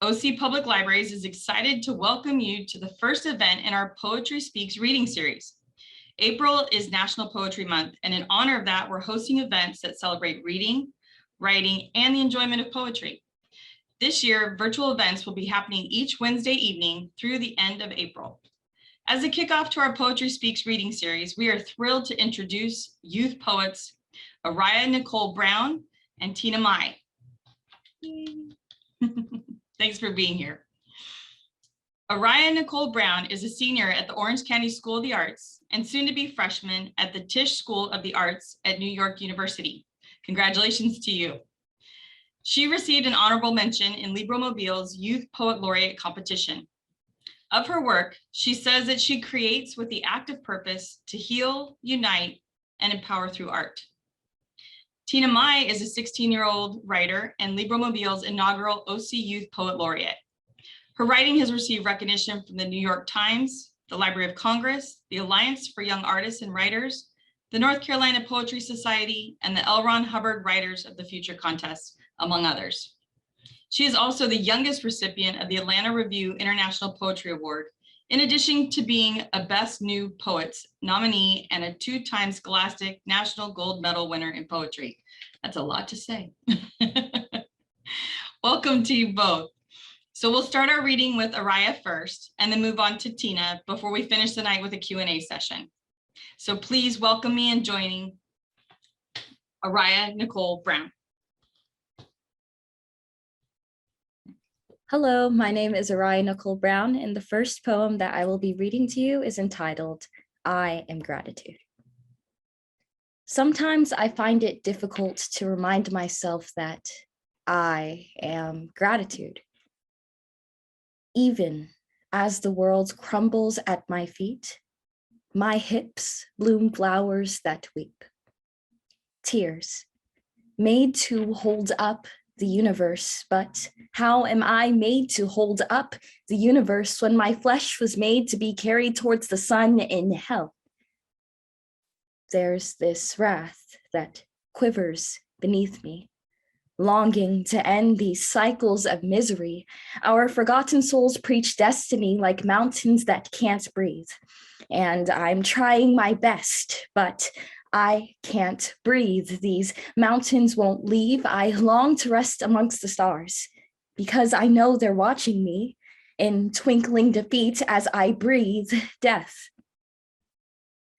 OC Public Libraries is excited to welcome you to the first event in our Poetry Speaks reading series. April is National Poetry Month, and in honor of that, we're hosting events that celebrate reading, writing, and the enjoyment of poetry. This year, virtual events will be happening each Wednesday evening through the end of April. As a kickoff to our Poetry Speaks reading series, we are thrilled to introduce youth poets Ariyah Nichol Brown and Tina Mai. Thanks for being here. Ariyah Nichol Brown is a senior at the Orange County School of the Arts and soon to be freshman at the Tisch School of the Arts at New York University. Congratulations to you. She received an honorable mention in Libromobile's Youth Poet Laureate competition. Of her work, she says that she creates with the active purpose to heal, unite, and empower through art. Tina Mai is a 16-year-old writer and Libromobile's inaugural OC Youth Poet Laureate. Her writing has received recognition from the New York Times, the Library of Congress, the Alliance for Young Artists and Writers, the North Carolina Poetry Society, and the L. Ron Hubbard Writers of the Future contest, among others. She is also the youngest recipient of the Atlanta Review International Poetry Award, in addition to being a Best New Poets nominee and a 2-time Scholastic National Gold Medal winner in poetry. That's a lot to say. Welcome to you both. So we'll start our reading with Ariyah first and then move on to Tina before we finish the night with a Q&A session. So please welcome me in joining Ariyah Nichol Brown. Hello, my name is Ariyah Nichol Brown, and the first poem that I will be reading to you is entitled, I Am Gratitude. Sometimes I find it difficult to remind myself that I am gratitude. Even as the world crumbles at my feet, my hips bloom flowers that weep. Tears made to hold up the universe, but how am I made to hold up the universe when my flesh was made to be carried towards the sun in hell? There's this wrath that quivers beneath me, longing to end these cycles of misery. Our forgotten souls preach destiny like mountains that can't breathe. And I'm trying my best, but I can't breathe. These mountains won't leave. I long to rest amongst the stars because I know they're watching me in twinkling defeat as I breathe death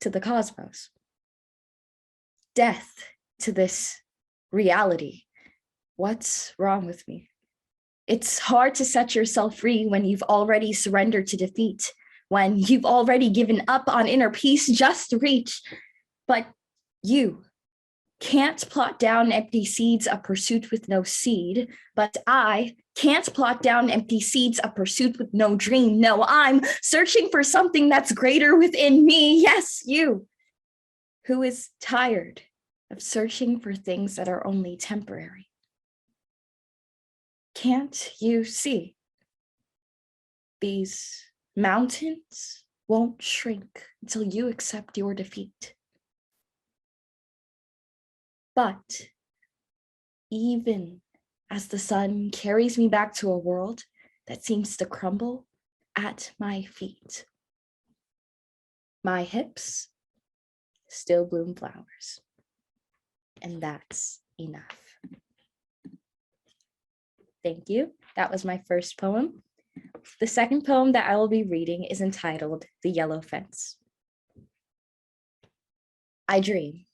to the cosmos. Death to this reality. What's wrong with me? It's hard to set yourself free when you've already surrendered to defeat, when you've already given up on inner peace just to reach. But you can't plot down empty seeds of pursuit with no seed, but I can't plot down empty seeds of pursuit with no dream. No, I'm searching for something that's greater within me. Yes, you, who is tired of searching for things that are only temporary. Can't you see? These mountains won't shrink until you accept your defeat. But even as the sun carries me back to a world that seems to crumble at my feet, my hips still bloom flowers, and that's enough. Thank you. That was my first poem. The second poem that I will be reading is entitled The Yellow Fence. I dream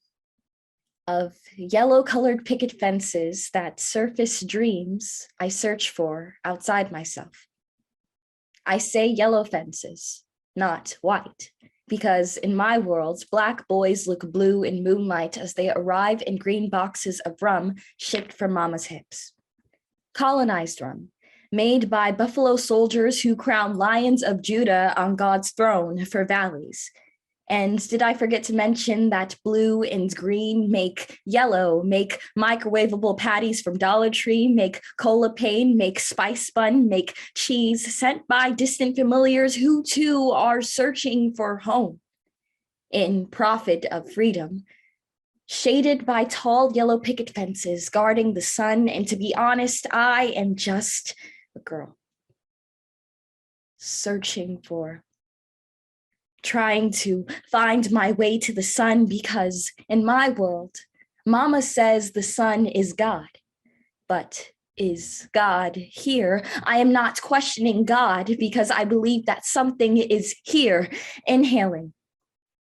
of yellow-colored picket fences that surface dreams I search for outside myself. I say yellow fences, not white, because in my world, Black boys look blue in moonlight as they arrive in green boxes of rum shipped from mama's hips. Colonized rum, made by buffalo soldiers who crown lions of Judah on God's throne for valleys. And did I forget to mention that blue and green make yellow, make microwavable patties from Dollar Tree, make cola pane, make spice bun, make cheese sent by distant familiars who too are searching for home in profit of freedom, shaded by tall yellow picket fences guarding the sun. And to be honest, I am just a girl searching for, trying to find my way to the sun, because in my world, Mama says the sun is God. But is God here? I am not questioning God because I believe that something is here, inhaling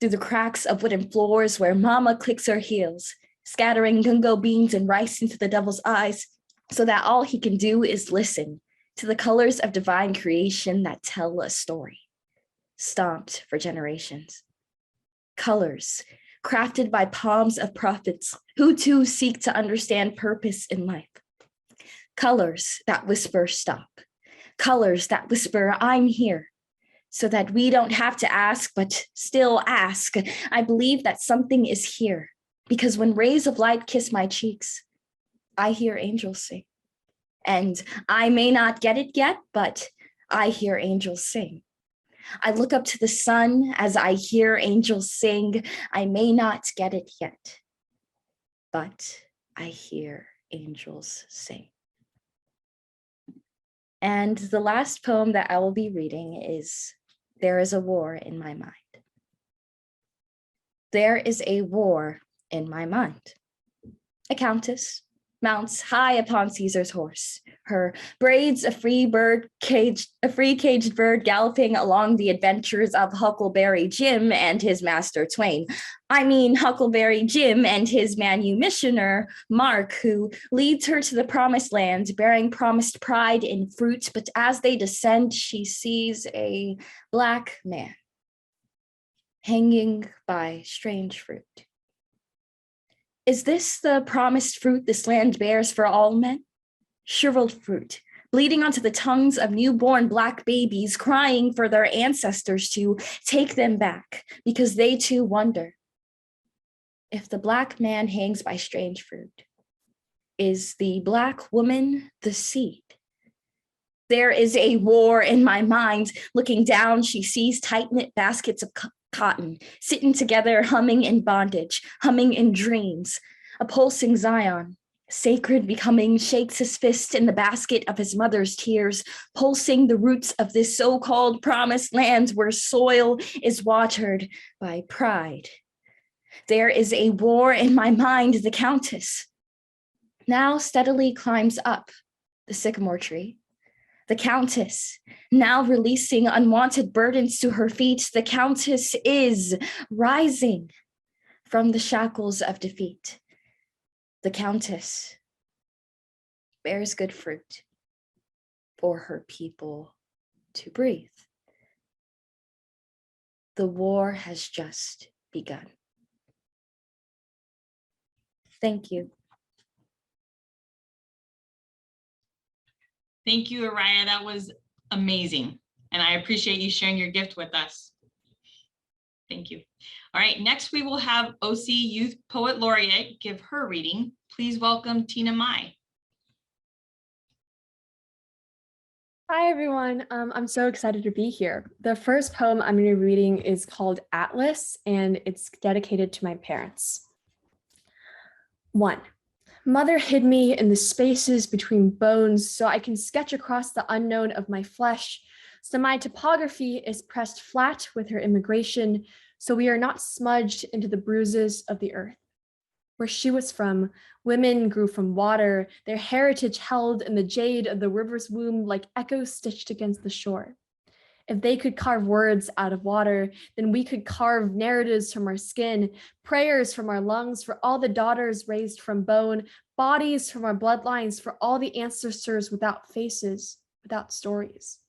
through the cracks of wooden floors where Mama clicks her heels, scattering gungo beans and rice into the devil's eyes, so that all he can do is listen to the colors of divine creation that tell a story, stomped for generations. Colors crafted by palms of prophets who too seek to understand purpose in life. Colors that whisper stop. Colors that whisper I'm here, so that we don't have to ask, but still ask. I believe that something is here, because when rays of light kiss my cheeks, I hear angels sing. And I may not get it yet, but I hear angels sing. I look up to the sun as I hear angels sing. I may not get it yet, but I hear angels sing. And the last poem that I will be reading is There is a War in My Mind. There is a war in my mind. A countess mounts high upon Caesar's horse, her braids a free caged bird galloping along the adventures of Huckleberry Jim and his master Twain. I mean Huckleberry Jim and his manumissioner Mark, who leads her to the promised land, bearing promised pride in fruit. But as they descend, she sees a black man hanging by strange fruit. Is this the promised fruit this land bears for all men? Shriveled fruit, bleeding onto the tongues of newborn black babies, crying for their ancestors to take them back, because they too wonder if the black man hangs by strange fruit. Is the black woman the seed? There is a war in my mind. Looking down, she sees tight-knit baskets of cotton, sitting together, humming in bondage, humming in dreams. A pulsing Zion, sacred becoming, shakes his fist in the basket of his mother's tears, pulsing the roots of this so-called promised land where soil is watered by pride. There is a war in my mind. The countess now steadily climbs up the sycamore tree. The countess, now releasing unwanted burdens to her feet, the countess is rising from the shackles of defeat. The countess bears good fruit for her people to breathe. The war has just begun. Thank you. Thank you, Ariyah. That was amazing. And I appreciate you sharing your gift with us. Thank you. All right, next we will have OC Youth Poet Laureate give her reading. Please welcome Tina Mai. Hi, everyone. I'm so excited to be here. The first poem I'm going to be reading is called Atlas, and it's dedicated to my parents. 1. Mother hid me in the spaces between bones so I can sketch across the unknown of my flesh. So my topography is pressed flat with her immigration, so we are not smudged into the bruises of the earth. Where she was from, women grew from water, their heritage held in the jade of the river's womb like echoes stitched against the shore. If they could carve words out of water, then we could carve narratives from our skin, prayers from our lungs for all the daughters raised from bone, bodies from our bloodlines for all the ancestors without faces, without stories.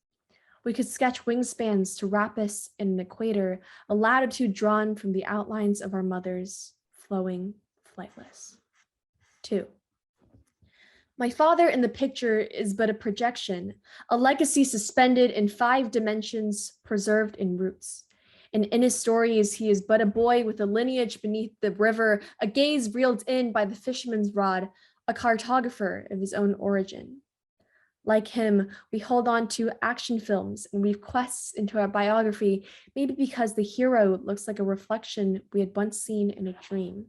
We could sketch wingspans to wrap us in an equator, a latitude drawn from the outlines of our mothers, flowing, flightless. 2. My father in the picture is but a projection, a legacy suspended in 5 dimensions, preserved in roots. And in his stories, he is but a boy with a lineage beneath the river, a gaze reeled in by the fisherman's rod, a cartographer of his own origin. Like him, we hold on to action films and weave quests into our biography, maybe because the hero looks like a reflection we had once seen in a dream.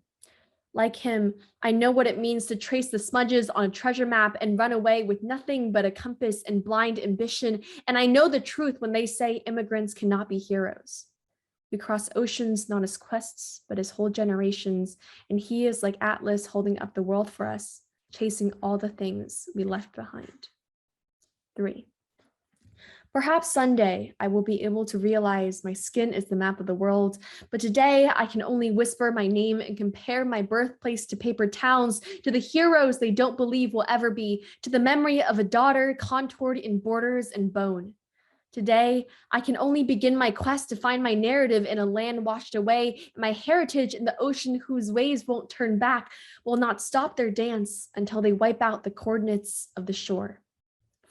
Like him, I know what it means to trace the smudges on a treasure map and run away with nothing but a compass and blind ambition. And I know the truth when they say immigrants cannot be heroes. We cross oceans not as quests, but as whole generations. And he is like Atlas holding up the world for us, chasing all the things we left behind. 3. Perhaps someday I will be able to realize my skin is the map of the world, but today I can only whisper my name and compare my birthplace to paper towns, to the heroes they don't believe will ever be, to the memory of a daughter contoured in borders and bone. Today, I can only begin my quest to find my narrative in a land washed away, my heritage in the ocean whose waves won't turn back, will not stop their dance until they wipe out the coordinates of the shore.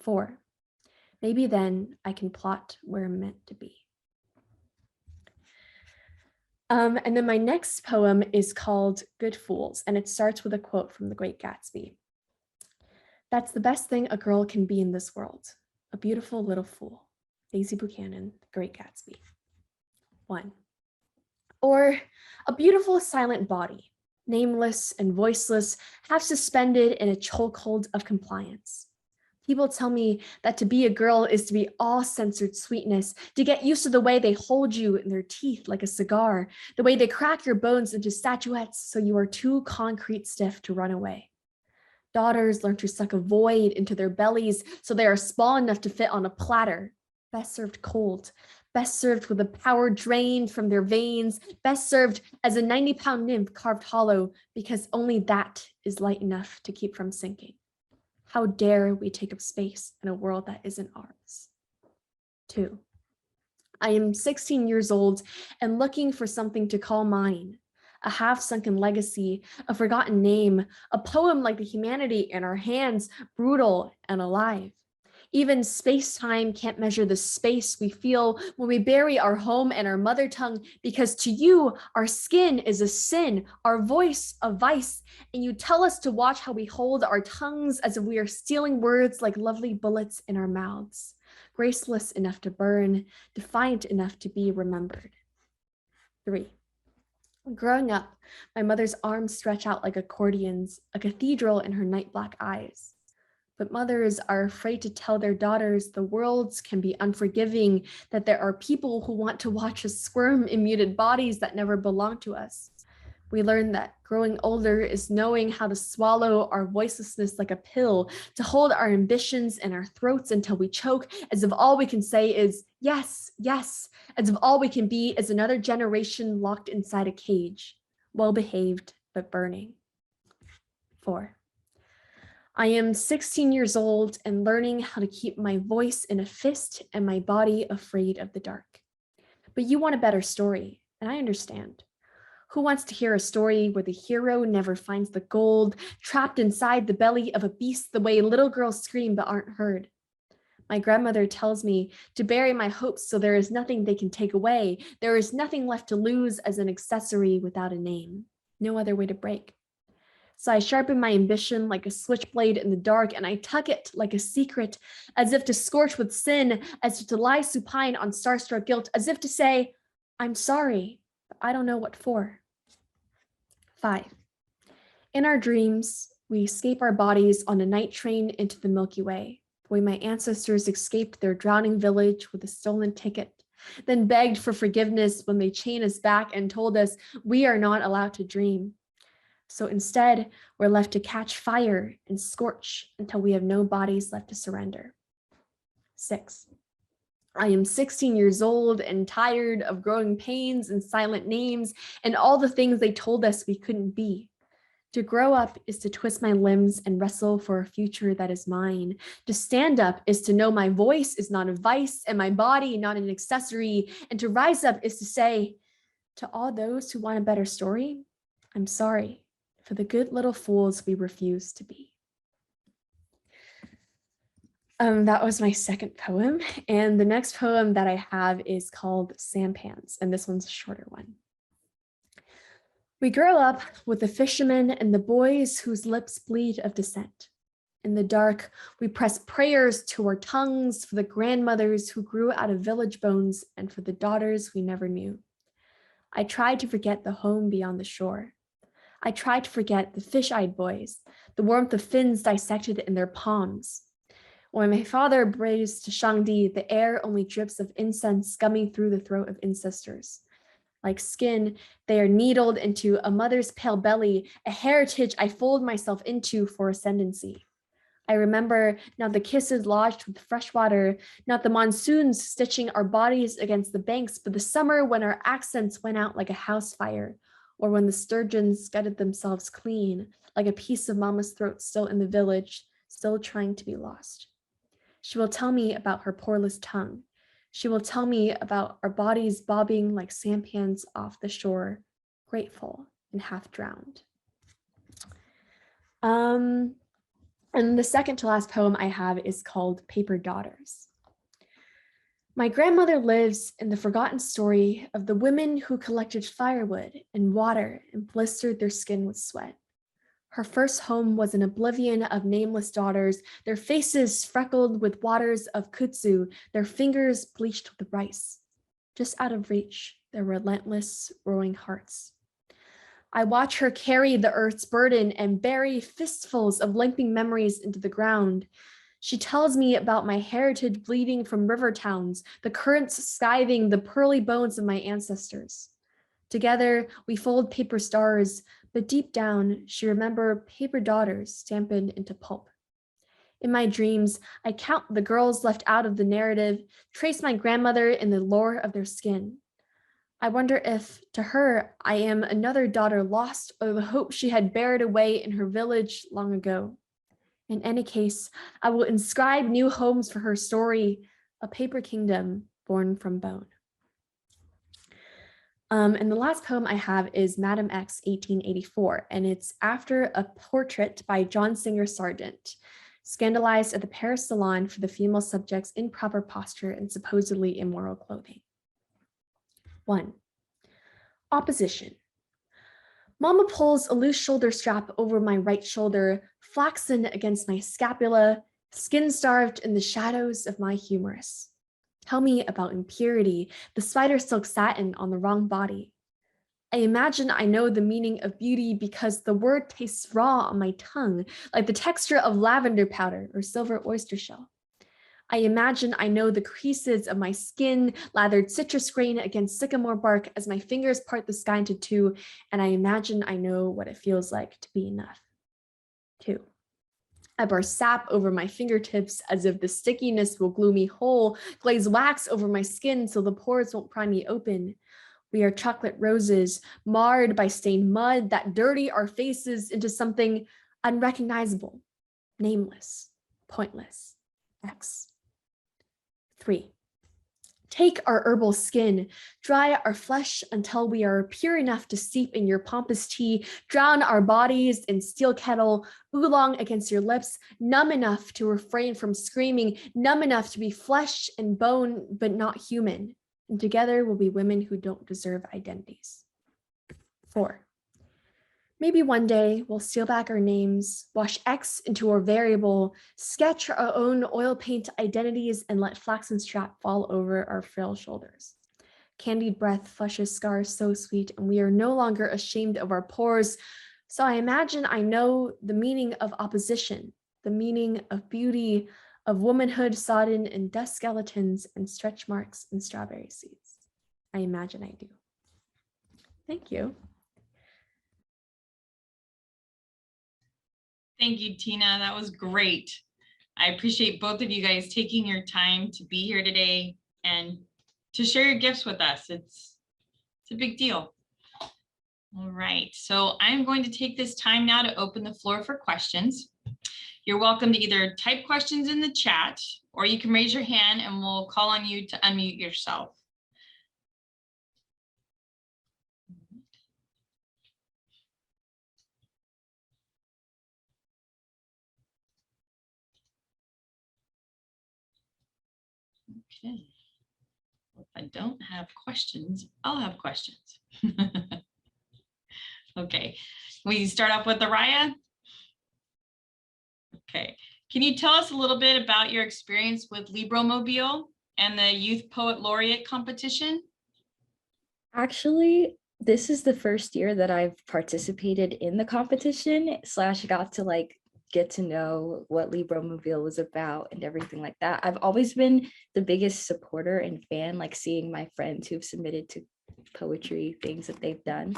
4. Maybe then I can plot where I'm meant to be. And then my next poem is called Good Fools, and it starts with a quote from The Great Gatsby. That's the best thing a girl can be in this world, a beautiful little fool. Daisy Buchanan, The Great Gatsby. 1. Or a beautiful silent body, nameless and voiceless, half suspended in a chokehold of compliance. People tell me that to be a girl is to be all censored sweetness, to get used to the way they hold you in their teeth like a cigar, the way they crack your bones into statuettes so you are too concrete stiff to run away. Daughters learn to suck a void into their bellies so they are small enough to fit on a platter, best served cold, best served with the power drained from their veins, best served as a 90-pound nymph carved hollow, because only that is light enough to keep from sinking. How dare we take up space in a world that isn't ours? 2. I am 16 years old and looking for something to call mine, a half-sunken legacy, a forgotten name, a poem like the humanity in our hands, brutal and alive. Even space-time can't measure the space we feel when we bury our home and our mother tongue, because to you, our skin is a sin, our voice a vice, and you tell us to watch how we hold our tongues as if we are stealing words like lovely bullets in our mouths, graceless enough to burn, defiant enough to be remembered. 3. Growing up, my mother's arms stretch out like accordions, a cathedral in her night black eyes. But mothers are afraid to tell their daughters the worlds can be unforgiving, that there are people who want to watch us squirm in muted bodies that never belong to us. We learn that growing older is knowing how to swallow our voicelessness like a pill, to hold our ambitions in our throats until we choke, as if all we can say is yes, yes, as if all we can be is another generation locked inside a cage, well-behaved but burning. 4. I am 16 years old and learning how to keep my voice in a fist and my body afraid of the dark. But you want a better story, and I understand. Who wants to hear a story where the hero never finds the gold, trapped inside the belly of a beast the way little girls scream but aren't heard? My grandmother tells me to bury my hopes so there is nothing they can take away. There is nothing left to lose as an accessory without a name. No other way to break. So I sharpen my ambition like a switchblade in the dark, and I tuck it like a secret, as if to scorch with sin, as if to lie supine on starstruck guilt, as if to say, I'm sorry, but I don't know what for. 5. In our dreams, we escape our bodies on a night train into the Milky Way, the way my ancestors escaped their drowning village with a stolen ticket, then begged for forgiveness when they chained us back and told us we are not allowed to dream. So instead, we're left to catch fire and scorch until we have no bodies left to surrender. 6. I am 16 years old and tired of growing pains and silent names and all the things they told us we couldn't be. To grow up is to twist my limbs and wrestle for a future that is mine. To stand up is to know my voice is not a vice and my body not an accessory. And to rise up is to say, to all those who want a better story, I'm sorry for the good little fools we refuse to be. That was my second poem. And the next poem that I have is called Sampans, and this one's a shorter one. We grow up with the fishermen and the boys whose lips bleed of dissent. In the dark, we press prayers to our tongues for the grandmothers who grew out of village bones and for the daughters we never knew. I tried to forget the home beyond the shore. I try to forget the fish-eyed boys, the warmth of fins dissected in their palms. When my father brays to Shangdi, the air only drips of incense scumming through the throat of ancestors. Like skin, they are needled into a mother's pale belly, a heritage I fold myself into for ascendancy. I remember not the kisses lodged with fresh water, not the monsoons stitching our bodies against the banks, but the summer when our accents went out like a house fire, or when the sturgeons gutted themselves clean, like a piece of mama's throat still in the village, still trying to be lost. She will tell me about her poreless tongue. She will tell me about our bodies bobbing like sampans off the shore, grateful and half drowned. And the second to last poem I have is called Paper Daughters. My grandmother lives in the forgotten story of the women who collected firewood and water and blistered their skin with sweat. Her first home was an oblivion of nameless daughters, their faces freckled with waters of kudzu, their fingers bleached with rice. Just out of reach, their relentless, rowing hearts. I watch her carry the earth's burden and bury fistfuls of limping memories into the ground. She tells me about my heritage bleeding from river towns, the currents scything the pearly bones of my ancestors. Together, we fold paper stars, but deep down, she remembers paper daughters stamped into pulp. In my dreams, I count the girls left out of the narrative, trace my grandmother in the lore of their skin. I wonder if, to her, I am another daughter lost or the hope she had buried away in her village long ago. In any case, I will inscribe new homes for her story, a paper kingdom born from bone. And the last poem I have is Madam X 1884, and it's after a portrait by John Singer Sargent, scandalized at the Paris Salon for the female subject's improper posture and supposedly immoral clothing. 1. Opposition. Mama pulls a loose shoulder strap over my right shoulder, flaxen against my scapula, skin-starved in the shadows of my humerus. Tell me about impurity, the spider silk satin on the wrong body. I imagine I know the meaning of beauty because the word tastes raw on my tongue, like the texture of lavender powder or silver oyster shell. I imagine I know the creases of my skin, lathered citrus grain against sycamore bark as my fingers part the sky into two, and I imagine I know what it feels like to be enough. 2. I pour sap over my fingertips as if the stickiness will glue me whole, glaze wax over my skin so the pores won't pry me open. We are chocolate roses, marred by stained mud that dirty our faces into something unrecognizable, nameless, pointless, X. 3. Take our herbal skin, dry our flesh until we are pure enough to steep in your pompous tea, drown our bodies in steel kettle, oolong against your lips, numb enough to refrain from screaming, numb enough to be flesh and bone, but not human. And together we'll be women who don't deserve identities. 4. Maybe one day we'll steal back our names, wash X into our variable, sketch our own oil paint identities, and let flaxen strap fall over our frail shoulders. Candied breath flushes scars so sweet, and we are no longer ashamed of our pores. So I imagine I know the meaning of opposition, the meaning of beauty, of womanhood sodden in dust skeletons and stretch marks and strawberry seeds. I imagine I do. Thank you. Thank you, Tina. That was great. I appreciate both of you guys taking your time to be here today and to share your gifts with us. It's a big deal. All right, so I'm going to take this time now to open the floor for questions. You're welcome to either type questions in the chat or you can raise your hand and we'll call on you to unmute yourself. Okay. If I don't have questions, I'll have questions. Okay, we start off with Ariyah. Okay, can you tell us a little bit about your experience with Libromobile and the Youth Poet Laureate competition? Actually, This is the first year that I've participated in the competition / got to like get to know what Libromobile was about and everything like that. I've always been the biggest supporter and fan, like seeing my friends who've submitted to poetry things that they've done.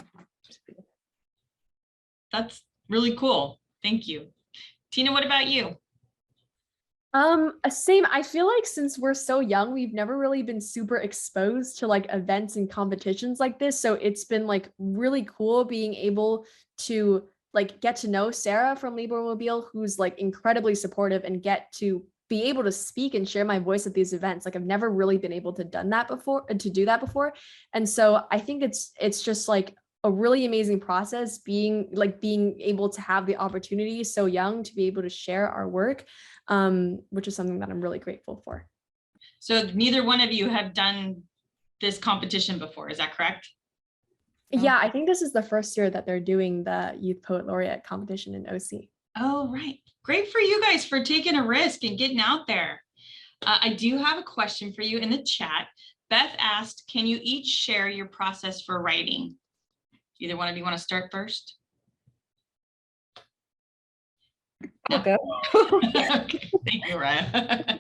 That's really cool. Thank you. Tina, what about you? Same. I feel like since we're so young, we've never really been super exposed to like events and competitions like this. So it's been like really cool being able to like get to know Sarah from Libromobile, who's like incredibly supportive, and get to be able to speak and share my voice at these events. Like I've never really been able to do that before. And so I think it's just like a really amazing process being able to have the opportunity so young to be able to share our work, which is something that I'm really grateful for. So neither one of you have done this competition before, is that correct? Yeah, I think this is the first year that they're doing the Youth Poet Laureate competition in OC. Oh, right. Great for you guys for taking a risk and getting out there. I do have a question for you in the chat. Beth asked, can you each share your process for writing? Either one of you want to start first? I'll go. Thank you, Ariyah.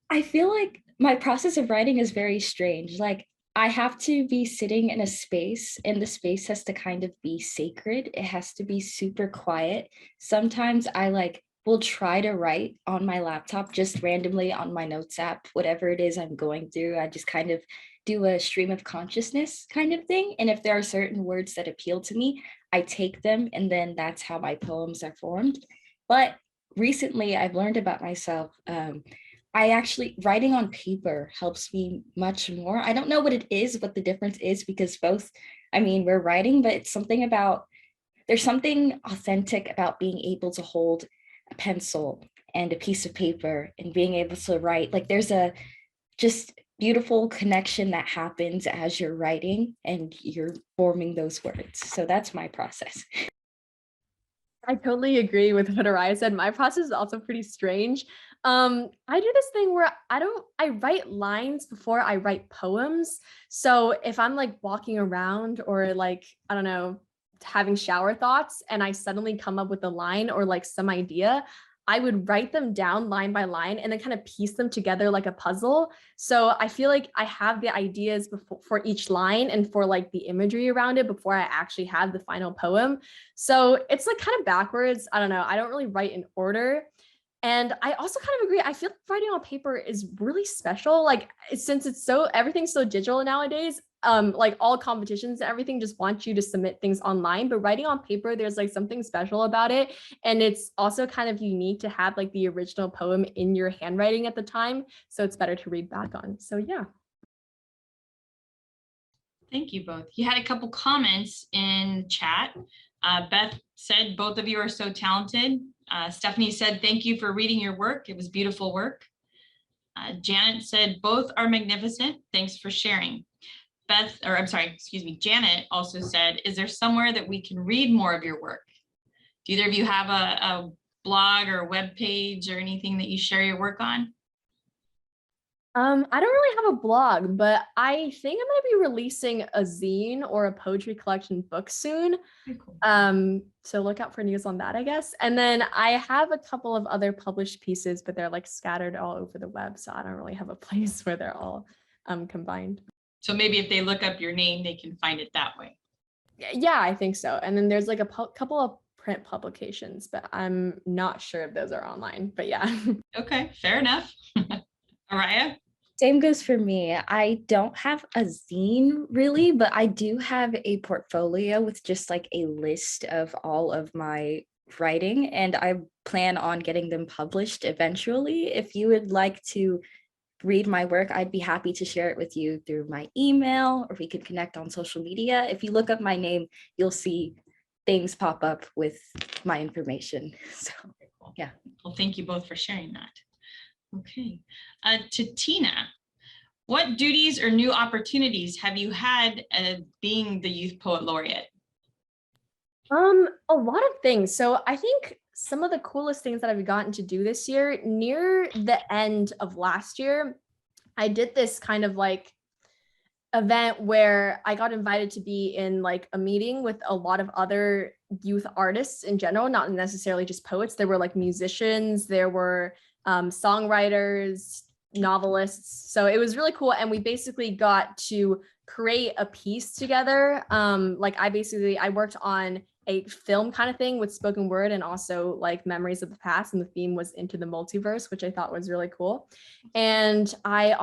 I feel like my process of writing is very strange. Like I have to be sitting in a space and the space has to kind of be sacred. It has to be super quiet. Sometimes I like will try to write on my laptop just randomly on my notes app, whatever it is I'm going through. I just kind of do a stream of consciousness kind of thing. And if there are certain words that appeal to me, I take them and then that's how my poems are formed. But recently I've learned about myself. I actually, writing on paper helps me much more. I don't know what it is, what the difference is, because both, I mean, we're writing, but it's something about, there's something authentic about being able to hold a pencil and a piece of paper and being able to write. Like there's a just beautiful connection that happens as you're writing and you're forming those words. So that's my process. I totally agree with what Ariyah said. My process is also pretty strange. I do this thing where I write lines before I write poems. So if I'm like walking around or like, I don't know, having shower thoughts and I suddenly come up with a line or like some idea, I would write them down line by line and then kind of piece them together like a puzzle. So I feel like I have the ideas for each line and for like the imagery around it before I actually have the final poem. So it's like kind of backwards. I don't know. I don't really write in order. And I also kind of agree. I feel like writing on paper is really special. Like since everything's so digital nowadays, like all competitions and everything just want you to submit things online, but writing on paper, there's like something special about it. And it's also kind of unique to have like the original poem in your handwriting at the time. So it's better to read back on. So yeah. Thank you both. You had a couple comments in chat. Beth said, both of you are so talented. Stephanie said, thank you for reading your work. It was beautiful work. Janet said, both are magnificent. Thanks for sharing. Janet also said, is there somewhere that we can read more of your work? Do either of you have a blog or a web page or anything that you share your work on? I don't really have a blog, but I think I'm going to be releasing a zine or a poetry collection book soon. Cool. So look out for news on that, I guess. And then I have a couple of other published pieces, but they're like scattered all over the web. So I don't really have a place where they're all combined. So maybe if they look up your name, they can find it that way. Yeah, I think so. And then there's like a couple of print publications, but I'm not sure if those are online, but yeah. Okay, fair enough. Ariyah? Same goes for me. I don't have a zine really, but I do have a portfolio with just like a list of all of my writing, and I plan on getting them published eventually. If you would like to read my work, I'd be happy to share it with you through my email, or we could connect on social media. If you look up my name, you'll see things pop up with my information. So yeah. Well, thank you both for sharing that. Okay, to Tina, what duties or new opportunities have you had being the Youth Poet Laureate? A lot of things. So I think some of the coolest things that I've gotten to do this year, near the end of last year, I did this kind of like event where I got invited to be in like a meeting with a lot of other youth artists in general, not necessarily just poets. There were like musicians, there were songwriters, novelists. So it was really cool. And we basically got to create a piece together. Like I worked on a film kind of thing with spoken word and also like memories of the past. And the theme was into the multiverse, which I thought was really cool. And I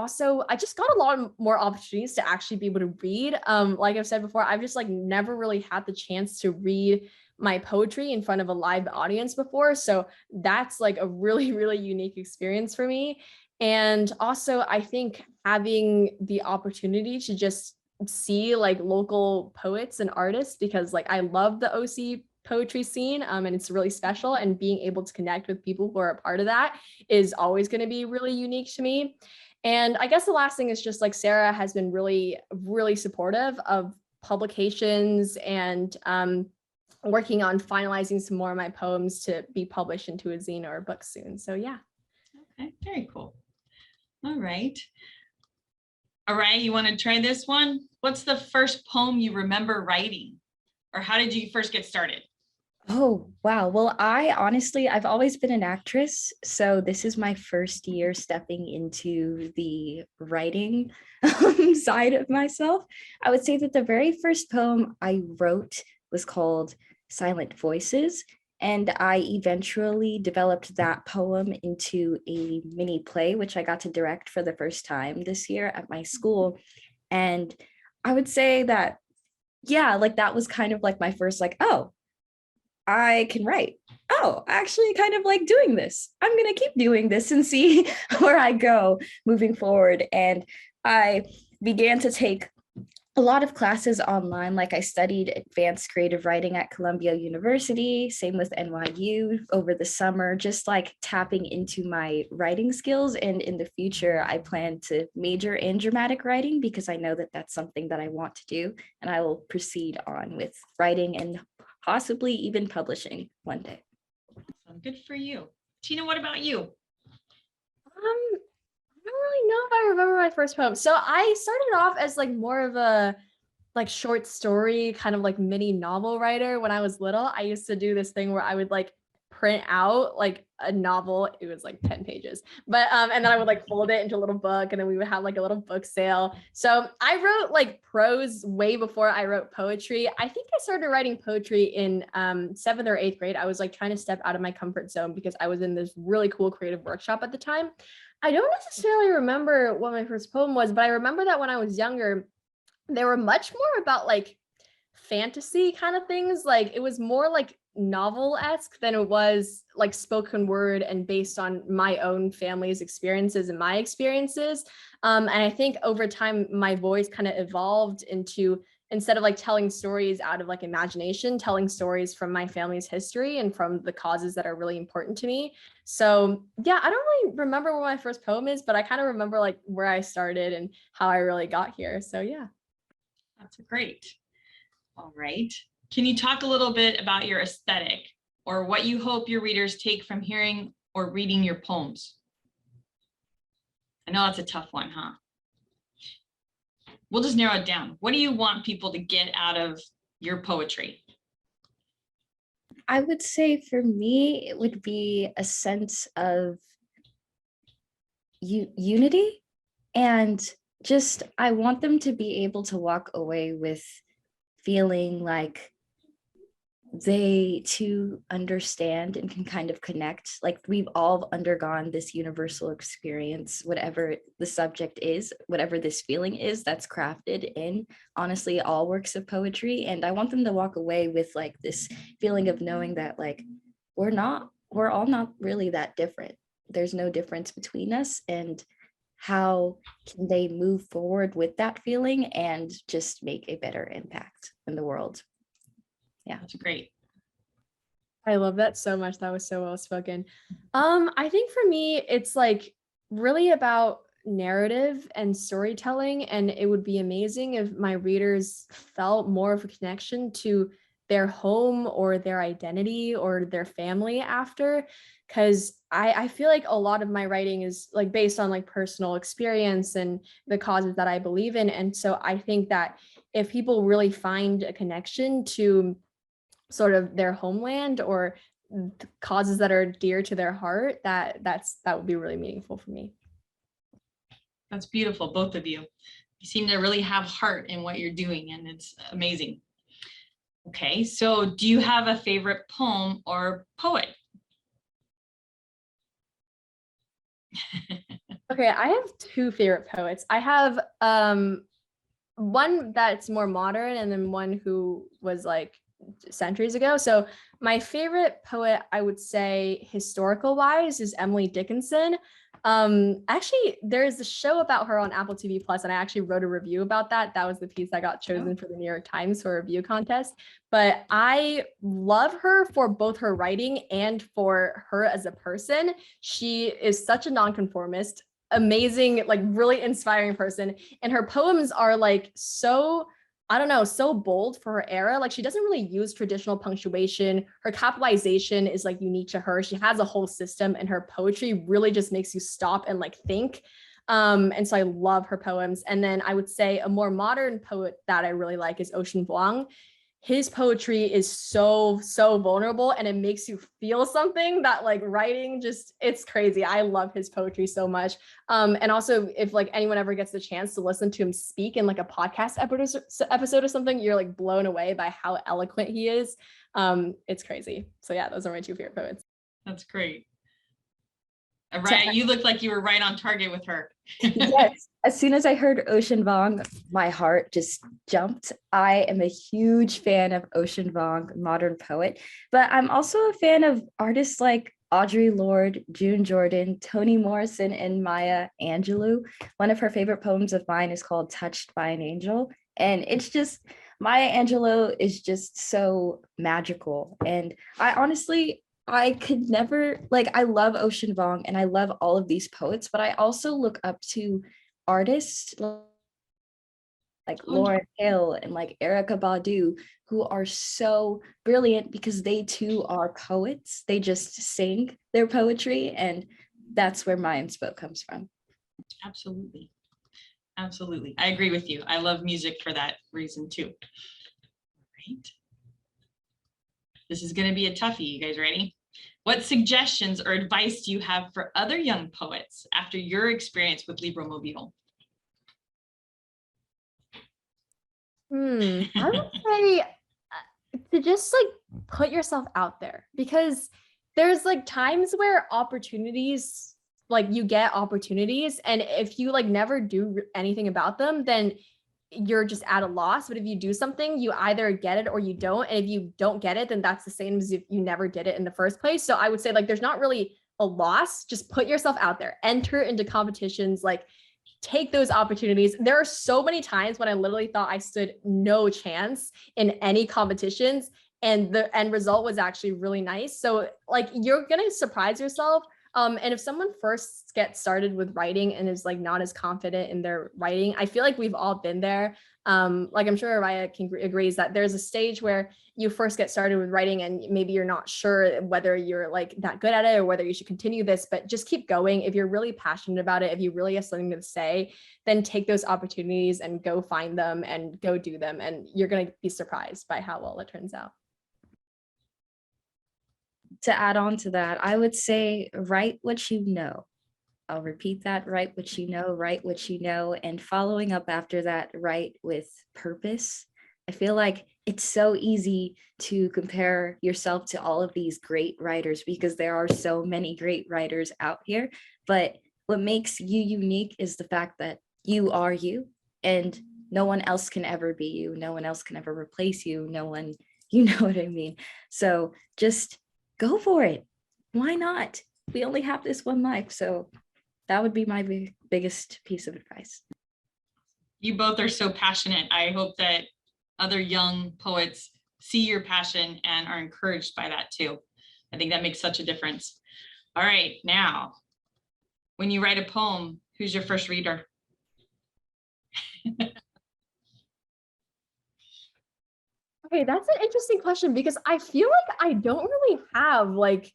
just got a lot more opportunities to actually be able to read. Like I've said before, I've just like never really had the chance to read my poetry in front of a live audience before. So that's like a really, really unique experience for me. And also I think having the opportunity to just see like local poets and artists, because like I love the OC poetry scene, and it's really special, and being able to connect with people who are a part of that is always going to be really unique to me. And I guess the last thing is just like Sarah has been really, really supportive of publications and working on finalizing some more of my poems to be published into a zine or a book soon. So yeah. Okay, very cool. All right. Ariyah, you want to try this one? What's the first poem you remember writing? Or how did you first get started? Oh, wow. Well, I've always been an actress. So this is my first year stepping into the writing side of myself. I would say that the very first poem I wrote was called Silent Voices. And I eventually developed that poem into a mini play, which I got to direct for the first time this year at my school. And I would say that, yeah, like that was kind of like my first, like, oh, I can write. Oh, I actually kind of like doing this. I'm going to keep doing this and see where I go moving forward. And I began to take a lot of classes online. Like I studied advanced creative writing at Columbia University, same with NYU over the summer, just like tapping into my writing skills. And in the future, I plan to major in dramatic writing because I know that that's something that I want to do. And I will proceed on with writing and possibly even publishing one day. So good for you. Tina, what about you? I don't really know if I remember my first poem. So I started off as like more of a like short story, kind of like mini novel writer. When I was little, I used to do this thing where I would like print out like a novel. It was like 10 pages, but and then I would like fold it into a little book, and then we would have like a little book sale. So I wrote like prose way before I wrote poetry. I think I started writing poetry in 7th or 8th grade. I was like trying to step out of my comfort zone because I was in this really cool creative workshop at the time. I don't necessarily remember what my first poem was, but I remember that when I was younger, they were much more about like fantasy kind of things. Like it was more like novel-esque than it was like spoken word and based on my own family's experiences and my experiences. And I think over time, my voice kind of evolved into, instead of like telling stories out of like imagination, telling stories from my family's history and from the causes that are really important to me. So yeah, I don't really remember what my first poem is, but I kind of remember like where I started and how I really got here. So yeah. That's great. All right. Can you talk a little bit about your aesthetic or what you hope your readers take from hearing or reading your poems? I know that's a tough one, huh? We'll just narrow it down. What do you want people to get out of your poetry? I would say for me, it would be a sense of unity, and just I want them to be able to walk away with feeling like they too understand and can kind of connect. Like we've all undergone this universal experience, whatever the subject is, whatever this feeling is that's crafted in honestly all works of poetry. And I want them to walk away with like this feeling of knowing that like we're all not really that different. There's no difference between us, and how can they move forward with that feeling and just make a better impact in the world. Yeah, that's great. I love that so much. That was so well spoken. I think for me, it's like really about narrative and storytelling, and it would be amazing if my readers felt more of a connection to their home or their identity or their family after. Because I feel like a lot of my writing is like based on like personal experience and the causes that I believe in. And so I think that if people really find a connection to sort of their homeland or causes that are dear to their heart, that would be really meaningful for me. That's beautiful, both of you. You seem to really have heart in what you're doing, and it's amazing. Okay, so do you have a favorite poem or poet? Okay, I have two favorite poets. I have one that's more modern and then one who was like centuries ago. So my favorite poet, I would say historical wise, is Emily Dickinson. Actually, there's a show about her on Apple TV Plus, and I actually wrote a review about that. That was the piece that got chosen for the New York Times for a review contest. But I love her for both her writing and for her as a person. She is such a nonconformist, amazing, like really inspiring person. And her poems are like so, I don't know, so bold for her era. Like she doesn't really use traditional punctuation. Her capitalization is like unique to her. She has a whole system, and her poetry really just makes you stop and like think. And so I love her poems. And then I would say a more modern poet that I really like is Ocean Vuong. His poetry is so vulnerable, and it makes you feel something that like writing just, it's crazy. I love his poetry so much. And also if like anyone ever gets the chance to listen to him speak in like a podcast episode or something, you're like blown away by how eloquent he is. It's crazy. So yeah, those are my two favorite poets. That's great. Ariyah, you look like you were right on target with her. Yes. As soon as I heard Ocean Vuong, my heart just jumped. I am a huge fan of Ocean Vuong, modern poet, but I'm also a fan of artists like Audre Lorde, June Jordan, Toni Morrison, and Maya Angelou. One of her favorite poems of mine is called Touched by an Angel. And it's just, Maya Angelou is just so magical. And I could never, like, I love Ocean Vuong and I love all of these poets, but I also look up to artists like Lauryn Hill and like Erykah Badu, who are so brilliant because they too are poets. They just sing their poetry, and that's where my inspo comes from. Absolutely. Absolutely. I agree with you. I love music for that reason too. Right. This is going to be a toughie. You guys ready? What suggestions or advice do you have for other young poets after your experience with Libromobile? I would say to just like put yourself out there, because there's like times where opportunities, like you get opportunities, and if you like never do anything about them, then you're just at a loss. But if you do something, you either get it or you don't. And if you don't get it, then that's the same as if you never did it in the first place. So I would say like there's not really a loss. Just put yourself out there, enter into competitions, like take those opportunities. There are so many times when I literally thought I stood no chance in any competitions, and the end result was actually really nice. So like you're gonna surprise yourself. And if someone first gets started with writing and is like not as confident in their writing, I feel like we've all been there. Like I'm sure Ariyah agrees that there's a stage where you first get started with writing and maybe you're not sure whether you're like that good at it or whether you should continue this, but just keep going. If you're really passionate about it, if you really have something to say, then take those opportunities and go find them and go do them. And you're going to be surprised by how well it turns out. To add on to that, I would say write what you know. I'll repeat that, write what you know, and following up after that, write with purpose. I feel like it's so easy to compare yourself to all of these great writers because there are so many great writers out here. But what makes you unique is the fact that you are you, and no one else can ever be you. No one else can ever replace you. No one, you know what I mean? So just go for it. Why not? We only have this one life. So that would be my biggest piece of advice. You both are so passionate. I hope that other young poets see your passion and are encouraged by that too. I think that makes such a difference. All right, now, when you write a poem, who's your first reader? Okay, that's an interesting question because I feel like I don't really have like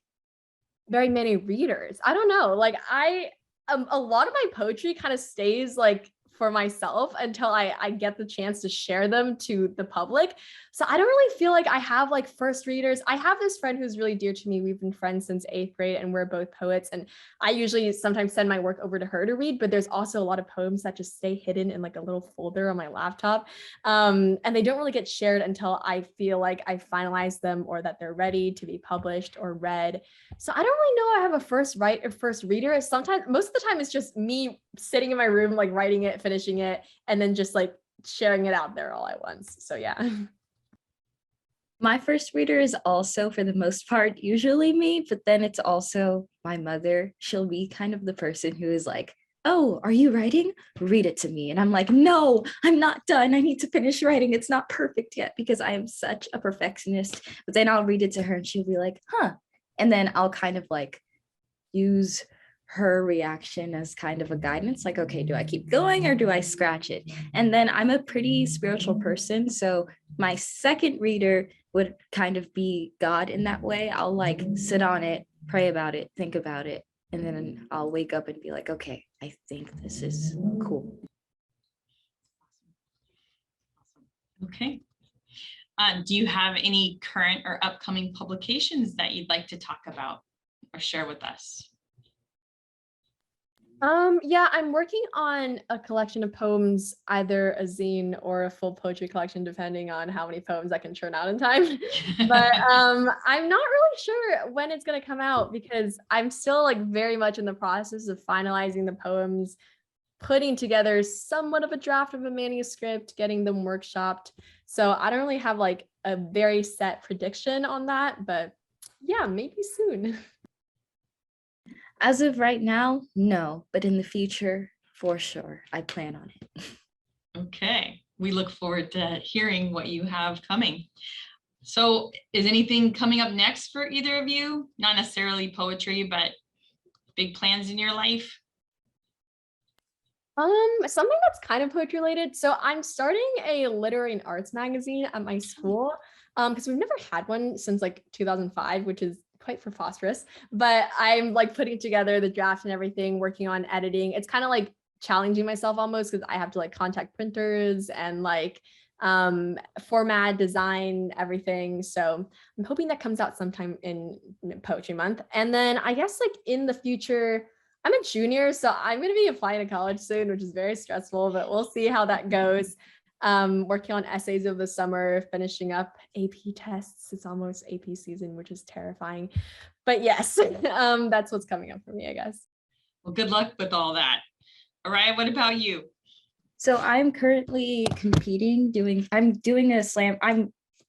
very many readers. I don't know. Like a lot of my poetry kind of stays like for myself until I get the chance to share them to the public. So I don't really feel like I have like first readers. I have this friend who's really dear to me. We've been friends since 8th grade and we're both poets. And I usually sometimes send my work over to her to read, but there's also a lot of poems that just stay hidden in like a little folder on my laptop. And they don't really get shared until I feel like I finalize them or that they're ready to be published or read. So I don't really know I have a first reader. Sometimes, most of the time, it's just me sitting in my room, like writing it, finishing it, and then just like sharing it out there all at once. So yeah. My first reader is also, for the most part, usually me, but then it's also my mother. She'll be kind of the person who is like, oh, are you writing? Read it to me. And I'm like, no, I'm not done. I need to finish writing. It's not perfect yet because I am such a perfectionist. But then I'll read it to her and she'll be like, huh. And then I'll kind of like use her reaction as kind of a guidance, like, okay, do I keep going or do I scratch it? And then I'm a pretty spiritual person. So my second reader would kind of be God in that way. I'll like sit on it, pray about it, think about it, and then I'll wake up and be like, okay, I think this is cool. Okay. Do you have any current or upcoming publications that you'd like to talk about or share with us? Yeah, I'm working on a collection of poems, either a zine or a full poetry collection, depending on how many poems I can churn out in time. But I'm not really sure when it's going to come out because I'm still like very much in the process of finalizing the poems, putting together somewhat of a draft of a manuscript, getting them workshopped. So I don't really have like a very set prediction on that, but yeah, maybe soon. As of right now, no, but in the future, for sure, I plan on it. Okay, we look forward to hearing what you have coming. So is anything coming up next for either of you? Not necessarily poetry, but big plans in your life? Something that's kind of poetry related. So I'm starting a literary and arts magazine at my school, because we've never had one since like 2005, which is quite preposterous. But I'm like putting together the draft and everything, working on editing. It's kind of like challenging myself almost because I have to like contact printers and like format, design, everything. So I'm hoping that comes out sometime in Poetry Month. And then I guess like in the future, I'm a junior, so I'm going to be applying to college soon, which is very stressful, but we'll see how that goes. Working on essays over the summer, finishing up AP tests. It's almost AP season, which is terrifying. But yes, that's what's coming up for me, I guess. Well, good luck with all that. Ariyah, what about you? So I'm currently competing, I'm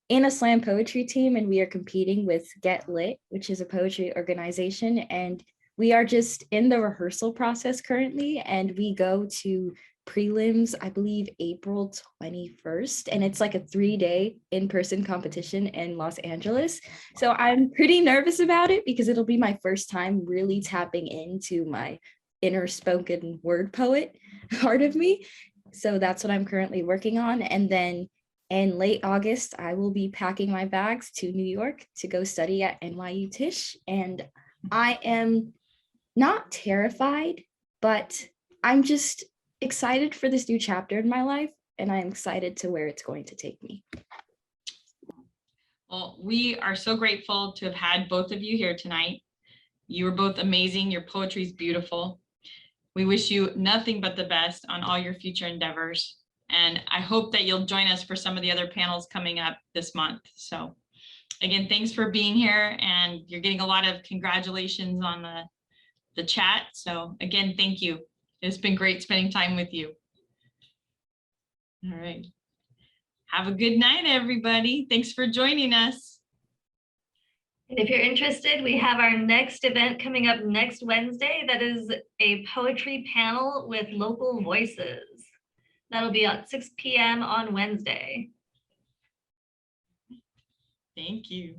in a slam poetry team and we are competing with Get Lit, which is a poetry organization. And we are just in the rehearsal process currently, and we go to prelims, I believe, April 21st. And it's like a 3-day in-person competition in Los Angeles. So I'm pretty nervous about it because it'll be my first time really tapping into my inner spoken word poet part of me. So that's what I'm currently working on. And then in late August, I will be packing my bags to New York to go study at NYU Tisch. And I am not terrified, but I'm just excited for this new chapter in my life, and I'm excited to where it's going to take me. Well, we are so grateful to have had both of you here tonight. You were both amazing. Your poetry is beautiful. We wish you nothing but the best on all your future endeavors. And I hope that you'll join us for some of the other panels coming up this month. So again, thanks for being here, and you're getting a lot of congratulations on the chat. So again, thank you. It's been great spending time with you. All right. Have a good night, everybody. Thanks for joining us. And if you're interested, we have our next event coming up next Wednesday. That is a poetry panel with local voices. That'll be at 6 p.m. on Wednesday. Thank you.